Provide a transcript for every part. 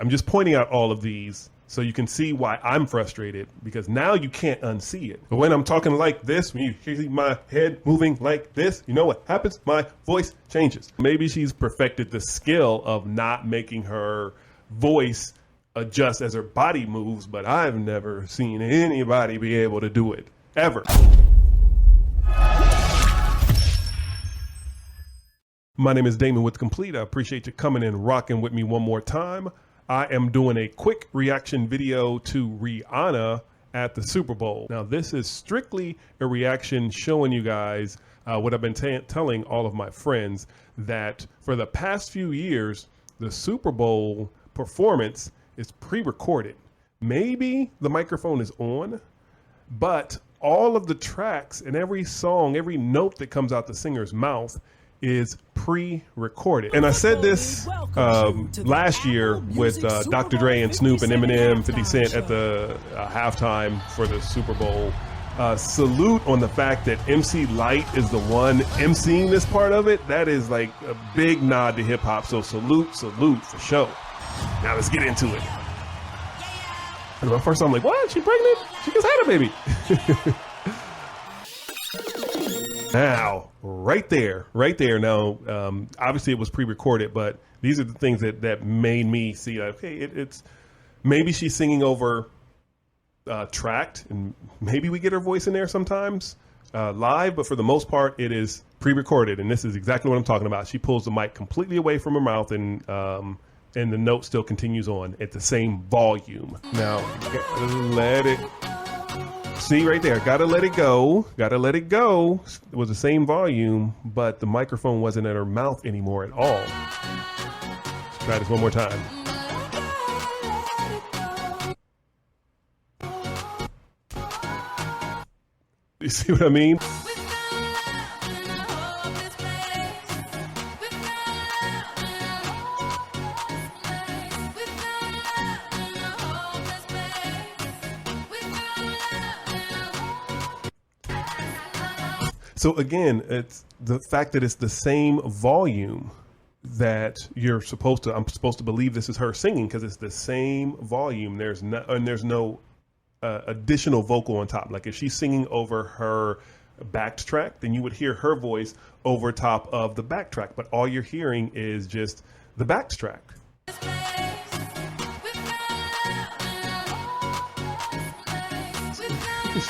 I'm just pointing out all of these so you can see why I'm frustrated, because now you can't unsee it. But when I'm talking like this, when you see my head moving like this, you know what happens? My voice changes. Maybe she's perfected the skill of not making her voice adjust as her body moves, but I've never seen anybody be able to do it, ever. My name is Damon with Complete. I appreciate you coming and rocking with me one more time. I am doing a quick reaction video to Rihanna at the Super Bowl. Now, this is strictly a reaction showing you guys what I've been telling all of my friends, that for the past few years, the Super Bowl performance is pre-recorded. Maybe the microphone is on, but all of the tracks and every song, every note that comes out the singer's mouth is pre-recorded. And I said this last year with Dr. Dre and Snoop and Eminem, 50 Cent at the halftime for the Super Bowl. Salute on the fact that MC Light is the one emceeing this part of it. That is like a big nod to hip hop. So salute for sure. Now let's get into it. And at first I'm like, what? She pregnant? She just had a baby. Now, right there. Now, obviously it was pre-recorded, but these are the things that made me see, like, okay, it's maybe she's singing over tracked, and maybe we get her voice in there sometimes live, but for the most part, it is pre-recorded, and this is exactly what I'm talking about. She pulls the mic completely away from her mouth, and the note still continues on at the same volume. Now, let it. See right there, gotta let it go. It was the same volume, but the microphone wasn't at her mouth anymore at all. Try this one more time. You see what I mean? So again, it's the fact that it's the same volume that I'm supposed to believe this is her singing, because it's the same volume. There's no additional vocal on top. Like if she's singing over her backtrack, then you would hear her voice over top of the backtrack, but all you're hearing is just the backtrack.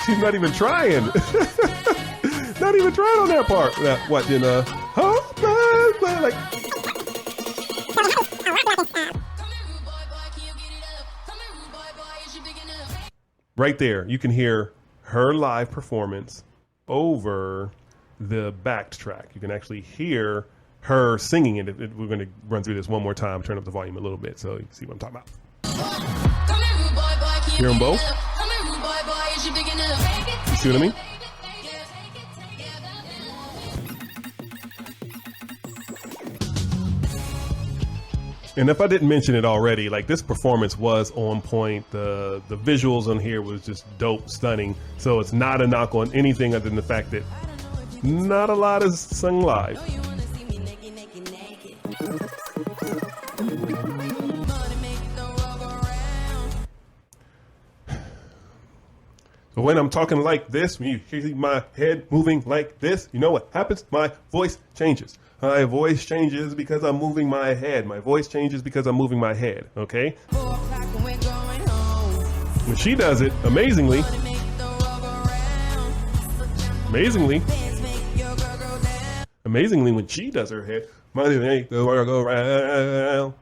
She's not even trying. Not even trying on that part. What, you know? Like. Right there, you can hear her live performance over the backtrack. You can actually hear her singing it. We're going to run through this one more time, turn up the volume a little bit so you can see what I'm talking about. Hear them both? You see what I mean? And if I didn't mention it already, like this performance was on point. The visuals on here was just dope, stunning. So it's not a knock on anything other than the fact that not a lot is sung live. But when I'm talking like this, when you see my head moving like this, you know what happens? My voice changes. My voice changes because I'm moving my head. My voice changes because I'm moving my head, okay? When she does it, amazingly, when she does her head, money ain't the world go round.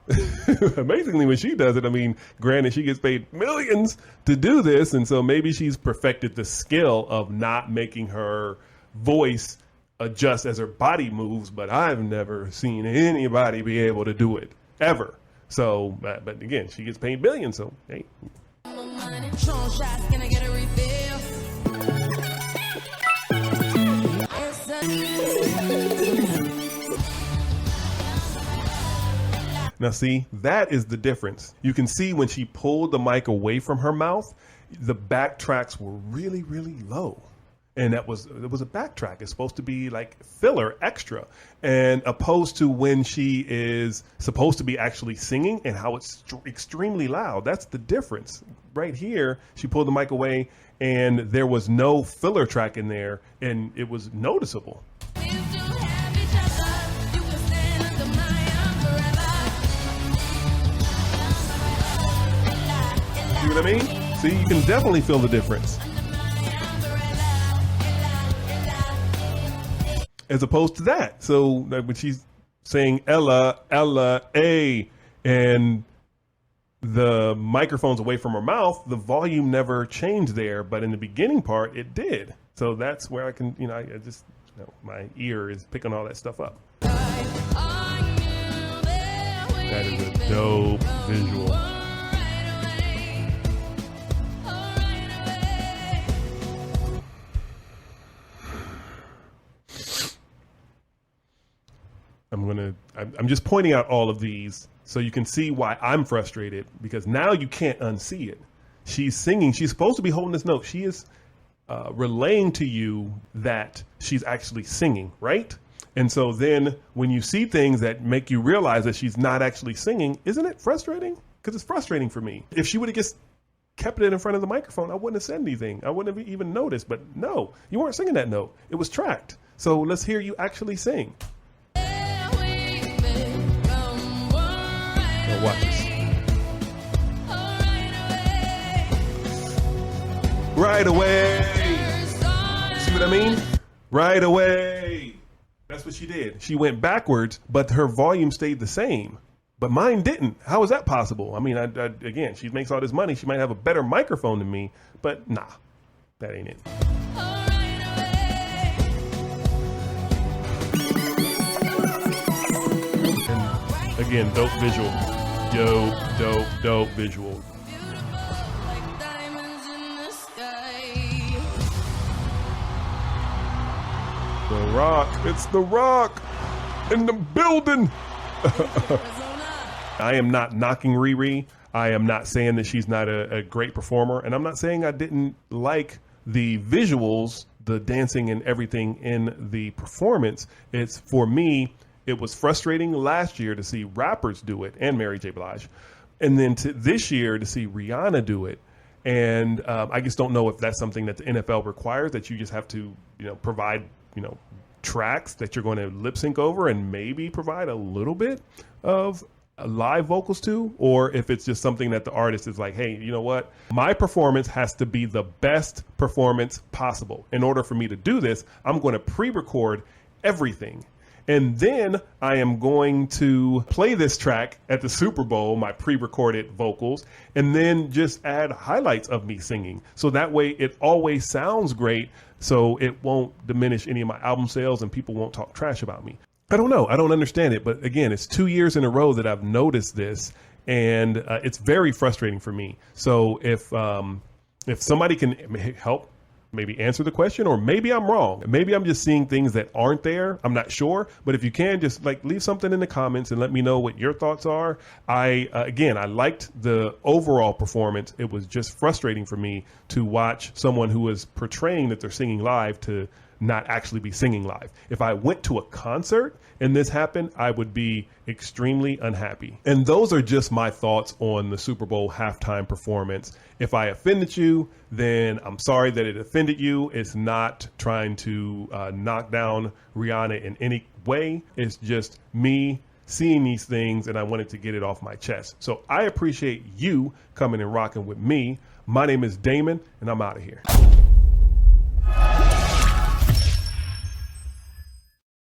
Amazingly, when she does it, I mean, granted, she gets paid millions to do this, and so maybe she's perfected the skill of not making her voice adjust as her body moves, but I've never seen anybody be able to do it, ever. So, but again, she gets paid billions, so hey. Now see, that is the difference. You can see when she pulled the mic away from her mouth, the backtracks were really, really low. And it was a backtrack. It's supposed to be like filler extra, and opposed to when she is supposed to be actually singing and how it's extremely loud. That's the difference right here. She pulled the mic away and there was no filler track in there, and it was noticeable. See what I mean? See, you can definitely feel the difference. As opposed to that. So like when she's saying Ella, Ella, A, and the microphone's away from her mouth, the volume never changed there, but in the beginning part, it did. So that's where I can, I just, my ear is picking all that stuff up. That is a dope visual. I'm just pointing out all of these so you can see why I'm frustrated, because now you can't unsee it. She's singing. She's supposed to be holding this note. She is relaying to you that she's actually singing, right? And so then when you see things that make you realize that she's not actually singing, isn't it frustrating? Because it's frustrating for me. If she would have just kept it in front of the microphone, I wouldn't have said anything. I wouldn't have even noticed. But no, you weren't singing that note. It was tracked. So let's hear you actually sing. Watch this. Right away. See what I mean? Right away. That's what she did. She went backwards, but her volume stayed the same. But mine didn't. How is that possible? I mean, again, she makes all this money. She might have a better microphone than me, but nah, that ain't it. And again, dope visual. Yo, dope visual. The Rock, it's The Rock in the building. I am not knocking Riri. I am not saying that she's not a great performer. And I'm not saying I didn't like the visuals, the dancing and everything in the performance. It's, for me, it was frustrating last year to see rappers do it, and Mary J. Blige, and then this year to see Rihanna do it. And I just don't know if that's something that the NFL requires, that you just have to, provide, tracks that you're going to lip sync over and maybe provide a little bit of live vocals to, or if it's just something that the artist is like, hey, you know what? My performance has to be the best performance possible. In order for me to do this, I'm going to pre-record everything. And then I am going to play this track at the Super Bowl, my pre-recorded vocals, and then just add highlights of me singing. So that way it always sounds great, so it won't diminish any of my album sales and people won't talk trash about me. I don't know. I don't understand it. But again, it's 2 years in a row that I've noticed this, and it's very frustrating for me. So if somebody can help maybe answer the question, or maybe I'm wrong. Maybe I'm just seeing things that aren't there. I'm not sure. But if you can, just leave something in the comments and let me know what your thoughts are. I liked the overall performance. It was just frustrating for me to watch someone who was portraying that they're singing live to not actually be singing live. If I went to a concert and this happened, I would be extremely unhappy. And those are just my thoughts on the Super Bowl halftime performance. If I offended you, then I'm sorry that it offended you. It's not trying to knock down Rihanna in any way. It's just me seeing these things, and I wanted to get it off my chest. So I appreciate you coming and rocking with me. My name is Damon, and I'm out of here.